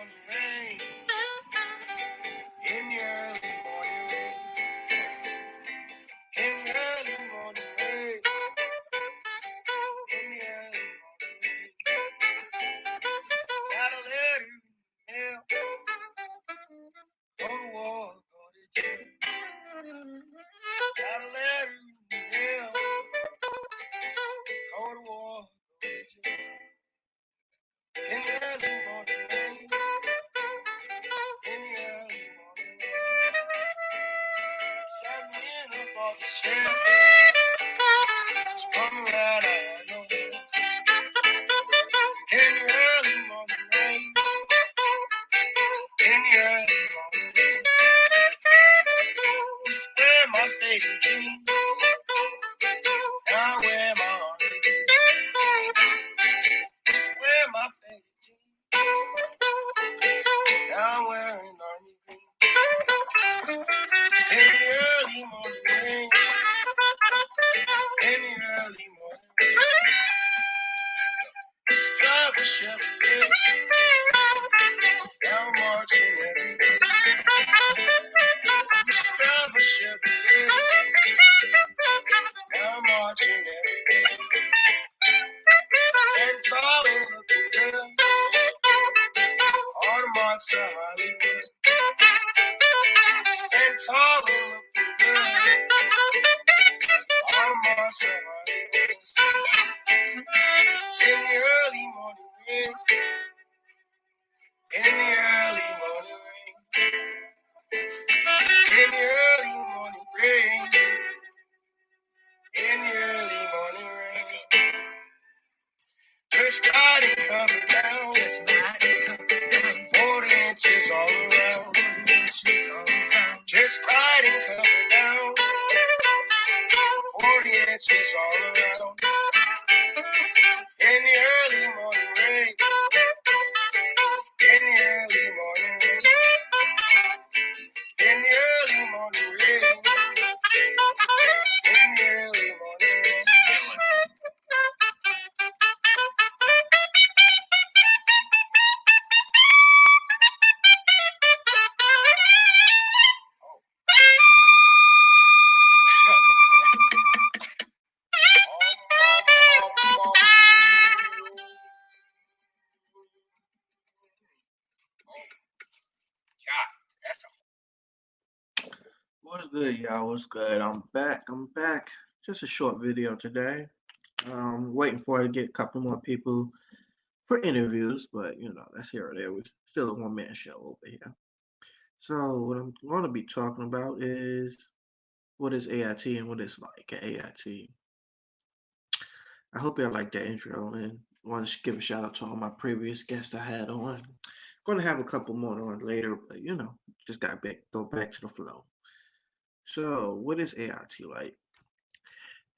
morning rain. In the early morning rain. In the early morning rain. In the early morning rain. Got a letter in the mail. Go to war, go to jail. Got a letter in the mail. Go to war, go to jail. In the early morning rain. In the early morning rain. Sat me in a father's chair. Spun around, I had no hair. In the early morning rain. In the early morning rain. Used to wear my favorite jeans. Now I wear my army jeans. Used to wear my favorite jeans. Now I'm wearing army jeans. In the early morning rain. In the early morning rain. Used to drive a Chevrolet. Now I'm marching every day. Used to drive a Chevrolet. Now I'm marching every day. Stand tall and looking good. All the marks are Hollywood. Stand tall and looking good. All the marks are Hollywood. In the early morning rain. In the early morning rain. In the early morning rain. In the early morning rain. Just riding covered down. Just riding covered down. 40 inches all around. 40 inches all around. Just riding covered down. 40 inches all around. In the early morning rain. In the early morning rain. In the early morning rain. In the early morning rain. What's good, y'all? What's good? I'm back. Just a short video today. Waiting for it to get a couple more people for interviews, but that's here or there. We're still a one-man show over here. So what I'm going to be talking about is what is AIT and what it's like at AIT. I hope y'all like that intro and want to give a shout out to all my previous guests I had on. I'm going to have a couple more on later, but just got to go back to the flow. So what is AIT like?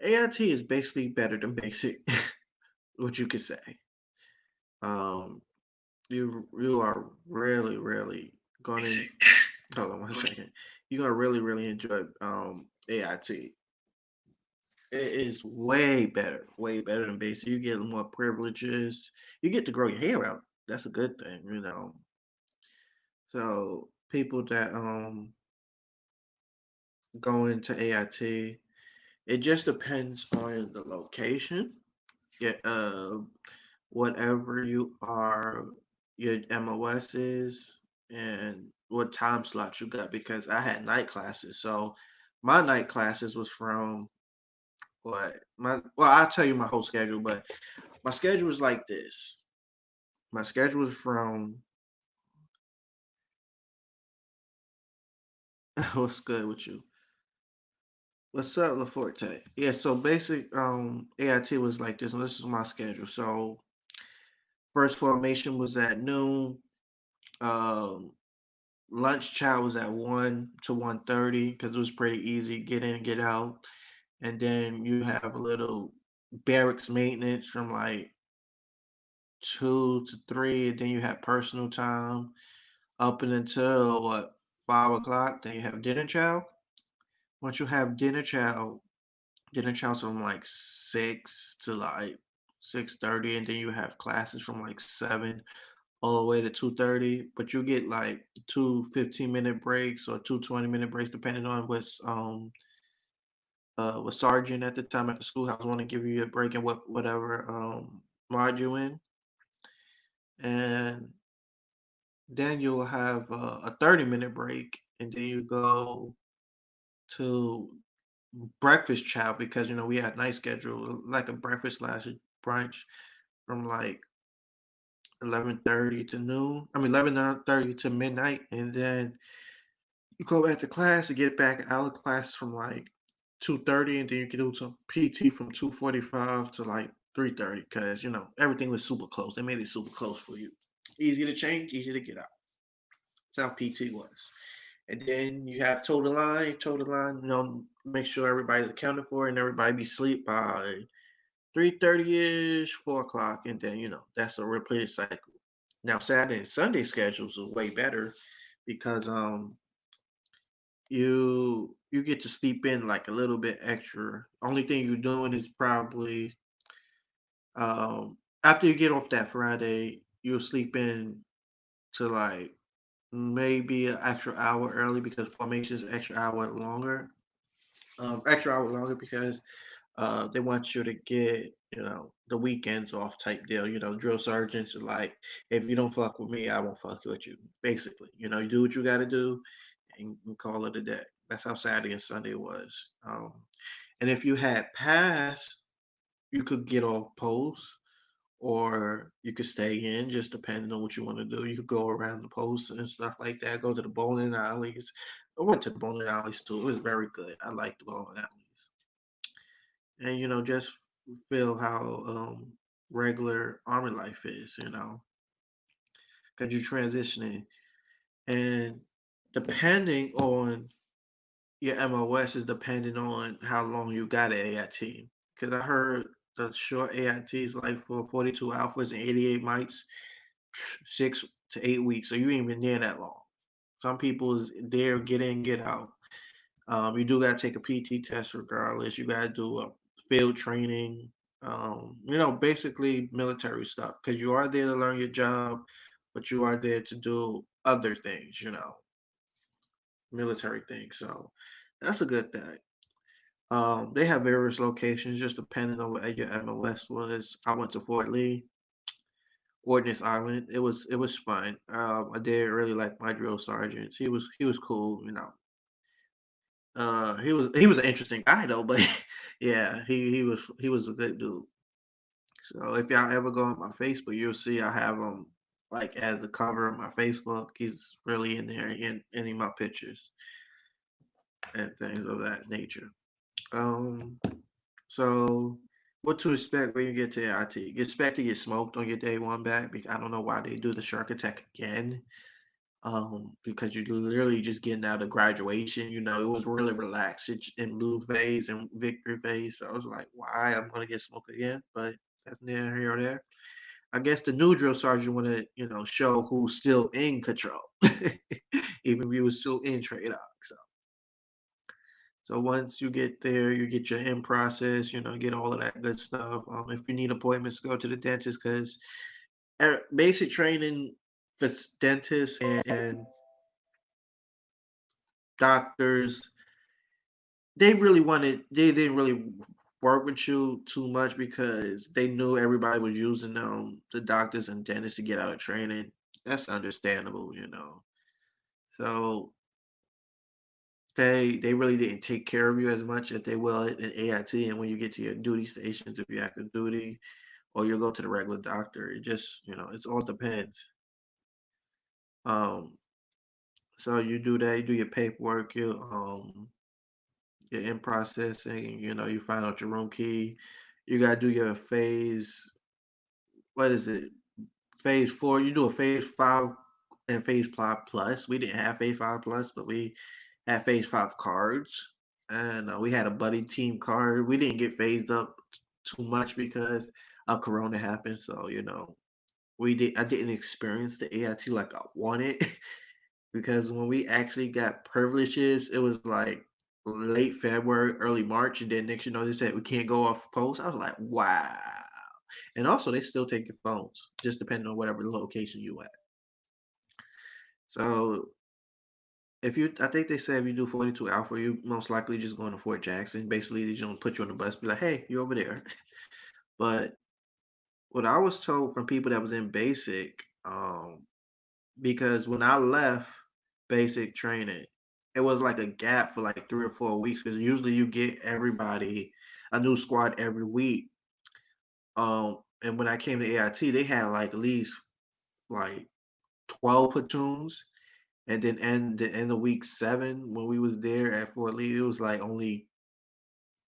AIT is basically better than basic, what you could say. Um, you are really going to hold on one second. You're gonna really enjoy AIT. It is way better than basic. You get more privileges. You get to grow your hair out. That's a good thing. So people that go into AIT, it just depends on the location. Yeah, whatever you are, your MOS is, and what time slot you got. Because I had night classes, so my night classes was from I'll tell you my whole schedule, but my schedule was like this. My schedule was from what's good with you? What's up, LaForte? Yeah, so basic AIT was like this, and this is my schedule. So first formation was at noon. Um Lunch chow was at 1 to 1:30 because it was pretty easy, get in and get out. And then you have a little barracks maintenance from like 2 to 3, and then you have personal time up and until what 5 o'clock. Then you have dinner chow. Once you have dinner chow's from like 6 to like 6:30, and then you have classes from like 7 all the way to 2:30, but you get like two 15-minute breaks or two 20-minute breaks depending on what sergeant at the time at the schoolhouse want to give you a break in whatever mod you in. And then you'll have a 30-minute break, and then you go to breakfast chow because we had night schedule like a breakfast slash brunch from like 11:30 to noon. I mean 11:30 to midnight, and then you go back to class and get back out of class from like 2:30, and then you can do some PT from 2:45 to like 3:30 because everything was super close. They made it super close for you. Easy to change, easy to get out. That's how PT was. And then you have total line, make sure everybody's accounted for and everybody be asleep by 3:30-ish, 4 o'clock, and then that's a repeated cycle. Now Saturday and Sunday schedules are way better because you get to sleep in like a little bit extra. Only thing you're doing is probably after you get off that Friday, you'll sleep in to like maybe an extra hour early because formation's extra hour longer. Extra hour longer because they want you to get, the weekends off type deal. Drill sergeants are like, if you don't fuck with me, I won't fuck with you. Basically, you do what you got to do and call it a day. That's how Saturday and Sunday was. And if you had pass, you could get off post or you could stay in, just depending on what you want to do. You could go around the posts and stuff like that. Go to the bowling alleys. I went to the bowling alleys too. It was very good. I liked the bowling alleys, and just feel how regular army life is. Because you're transitioning, and depending on your MOS is depending on how long you got at AIT. Because I heard the short AIT is like for 42 alphas and 88 mites, 6 to 8 weeks. So you ain't even there that long. Some people is there, get in, get out. You do gotta take a PT test regardless. You gotta do a field training. Basically military stuff because you are there to learn your job, but you are there to do other things. Military things. So that's a good thing. They have various locations just depending on what your MOS was. I went to Fort Lee, Ordnance Island. It was fun. I did really like my drill sergeant. He was cool. He was an interesting guy though, but yeah, he was a good dude. So if y'all ever go on my Facebook, you'll see I have him like as the cover of my Facebook. He's really in there in any of my pictures and things of that nature. Um, so what to expect when you get to IT? Expect to get smoked on your day one back because I don't know why they do the shark attack again. Because you're literally just getting out of graduation. It was really relaxed in blue phase and victory phase. So I was like, why I'm gonna get smoked again? But that's neither here or there. I guess the new drill sergeant want to, show who's still in control, even if you was still in trade out. So once you get there, you get your in process, get all of that good stuff. If you need appointments, go to the dentist because basic training for dentists and doctors, they didn't really work with you too much because they knew everybody was using the doctors and dentists to get out of training. That's understandable. So they really didn't take care of you as much as they will in AIT. And when you get to your duty stations, if you're active duty, or you'll go to the regular doctor, it just it all depends. Um, so you do that, you do your paperwork, you're in processing, you find out your room key. You gotta do your phase. What is it? Phase 4. You do a phase 5 and phase 5 plus. We didn't have phase 5 plus, but we had phase 5 cards, and we had a buddy team card. We didn't get phased up too much because Corona happened. So we did. I didn't experience the AIT like I wanted because when we actually got privileges, it was like late February, early March, and then next they said we can't go off post. I was like, wow. And also, they still take your phones, just depending on whatever location you at. So I think they said if you do 42 Alpha, you most likely just going to Fort Jackson. Basically, they just gonna put you on the bus, be like, "Hey, you're over there." But what I was told from people that was in basic, because when I left basic training, it was like a gap for like 3 or 4 weeks. Because usually you get everybody a new squad every week. And when I came to AIT, they had like at least like 12 platoons. And then the end of week 7, when we was there at Fort Lee, it was like only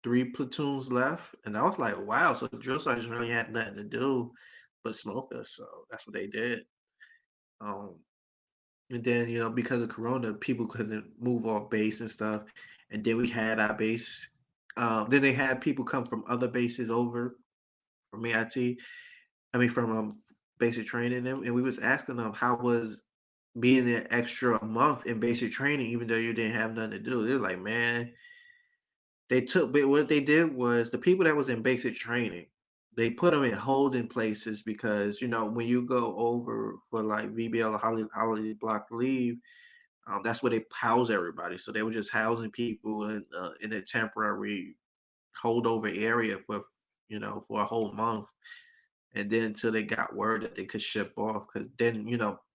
3 platoons left. And I was like, wow, so the drill sergeants really had nothing to do but smoke us. So that's what they did. Um, and then, because of Corona, people couldn't move off base and stuff. And then we had our base. Then they had people come from other bases over from AIT. I mean, from basic training, and we was asking them how was being there extra a month in basic training, even though you didn't have nothing to do. They was like, man, but what they did was the people that was in basic training, they put them in holding places because when you go over for like VBL or holiday block leave, that's where they house everybody. So they were just housing people in a temporary holdover area for a whole month, and then until they got word that they could ship off. Because then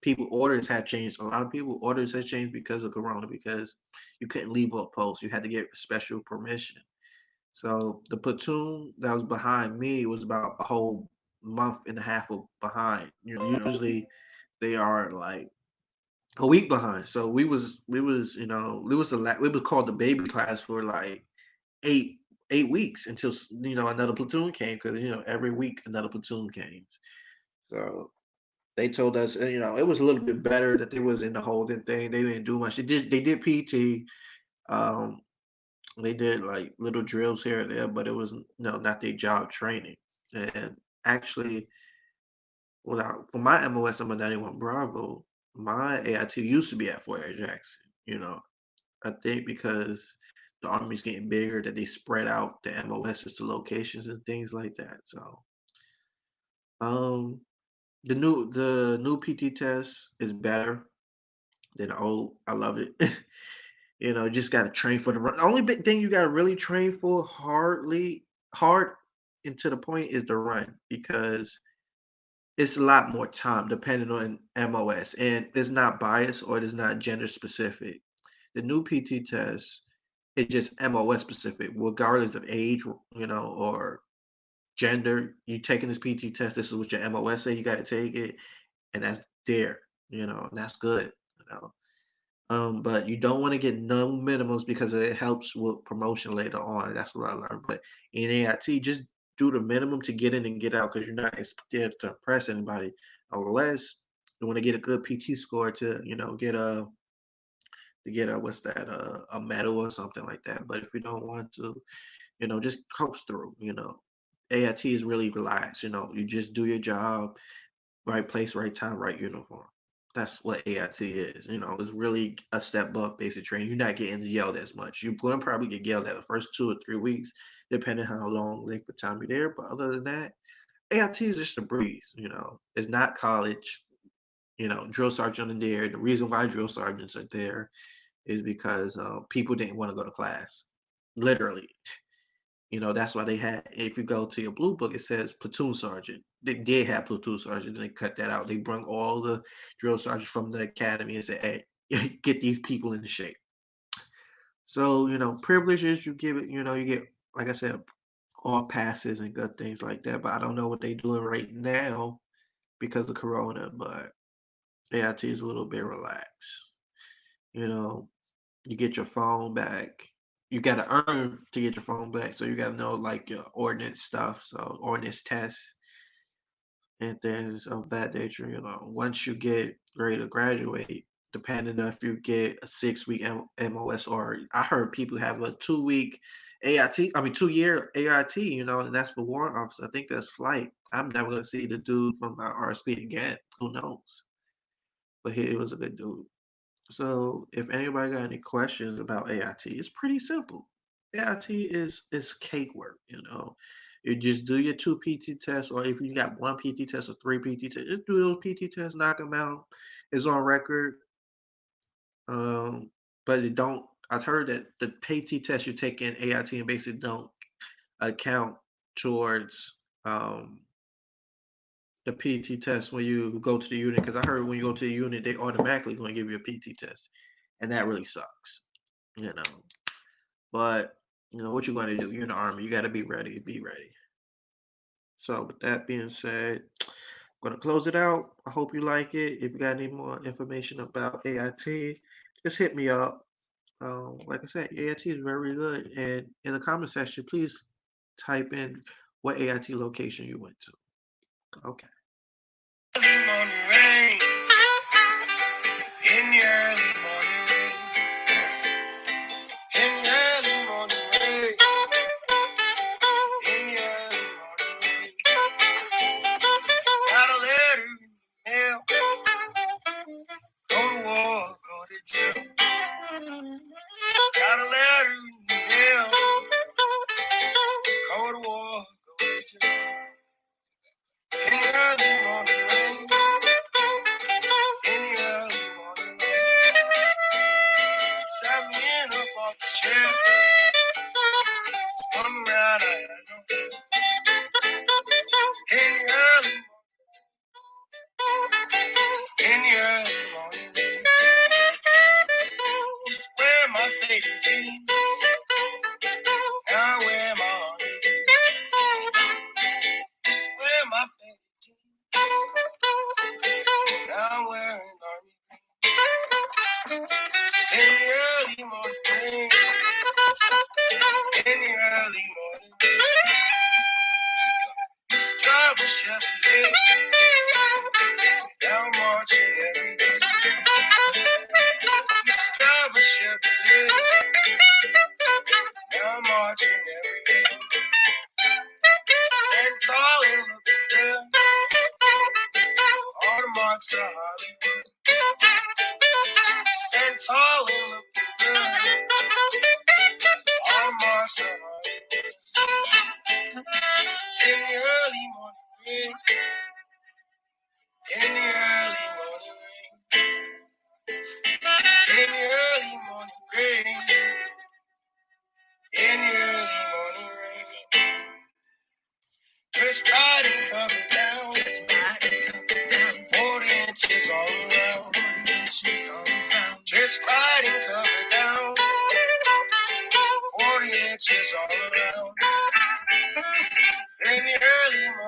people orders had changed. A lot of people orders had changed because of Corona, because you couldn't leave off post. You had to get special permission. So the platoon that was behind me was about a whole month and a half of behind. Usually they are like a week behind. So we was called the baby class for like eight 8 weeks until another platoon came, because every week another platoon came. So they told us, it was a little bit better that they was in the holding thing. They didn't do much. They did PT. Um, they did like little drills here and there, but it was not their job training. And actually, for my MOS, I'm a 91 Bravo. My AIT used to be at Fort Jackson. I think because the army's getting bigger, that they spread out the MOSs to locations and things like that. So, um, the new PT test is better than the old. I love it. Just got to train for the run. The only big thing you got to really train for hard and to the point is the run, because it's a lot more time depending on MOS, and it's not biased or it's not gender specific. The new PT test is just MOS specific, regardless of age, or gender. You taking this PT test, this is what your MOS say. You got to take it, and that's there. And that's good. You know. But you don't want to get no minimums because it helps with promotion later on. That's what I learned. But in AIT, just do the minimum to get in and get out, because you're not there to impress anybody, unless you want to get a good PT score to get a what's that a medal or something like that. But if you don't want to, just coast through. AIT is really relaxed. You just do your job, right place, right time, right uniform. That's what AIT is. It's really a step above basic training. You're not getting yelled as much. You're going to probably get yelled at the first 2 or 3 weeks, depending how long length of time you're there. But other than that, AIT is just a breeze. It's not college. Drill sergeant in there. The reason why drill sergeants are there is because people didn't want to go to class. Literally, that's why they had. If you go to your blue book, it says platoon sergeant. They did have platoon sergeant, and they cut that out. They bring all the drill sergeants from the academy and say, "Hey, get these people into shape." So privileges you give it. You get, like I said, all passes and good things like that. But I don't know what they're doing right now because of Corona. But AIT is a little bit relaxed. You know, you get your phone back. You gotta earn to get your phone back, so you gotta know like your ordnance stuff, so ordnance tests and things of that nature. Once you get ready to graduate, depending on if you get a 6 week MOS, or I heard people have a 2 week AIT, I mean 2 year AIT, and that's for warrant officer. I think that's flight. I'm never gonna see the dude from my RSP again. Who knows? But he was a good dude. So if anybody got any questions about AIT, it's pretty simple. AIT is cake work. You just do your 2 PT tests, or if you got 1 PT test or 3 PT tests, just do those PT tests, knock them out. It's on record. Um, but it don't. I've heard that the PT test you take in AIT and basic don't account towards the PT test when you go to the unit. Because I heard when you go to the unit, they automatically going to give you a PT test, and that really sucks. You know, but what you going to do? You're in the army. You got to be ready. Be ready. So with that being said, I'm gonna close it out. I hope you like it. If you got any more information about AIT, just hit me up. Like I said, AIT is very good. And in the comment section, please type in what AIT location you went to. Okay. Early morning rain. In the early morning rain. In the early morning rain. In the early morning rain. Got a letter in the mail. Go to war, go to jail. Got a letter in the mail. Go to war, go to jail. In the early morning rain. In the early morning rain. Sat me in a box chair. Spun me around, I had no care. In the early morning rain. Used to wear my favorite jeans. Now I wear my army jeans. Used to wear my favorite jeans. Now I'm wearing army jeans. In the early morning rain. In the early morning rain. Used to drive a Chevrolet. Now I'm marching every day. Used to drive a Chevrolet. Now I'm marching every day. Stand tall and looking good. All the marks are Hollywood. Stand tall and looking good. All the marks are Hollywood. In the early morning rain. In the early morning rain. In the early morning rain. In the early morning rain. Dressed right and covered down. 40 inches all around. Dressed right and covered down. 40 inches all around. In the early morning.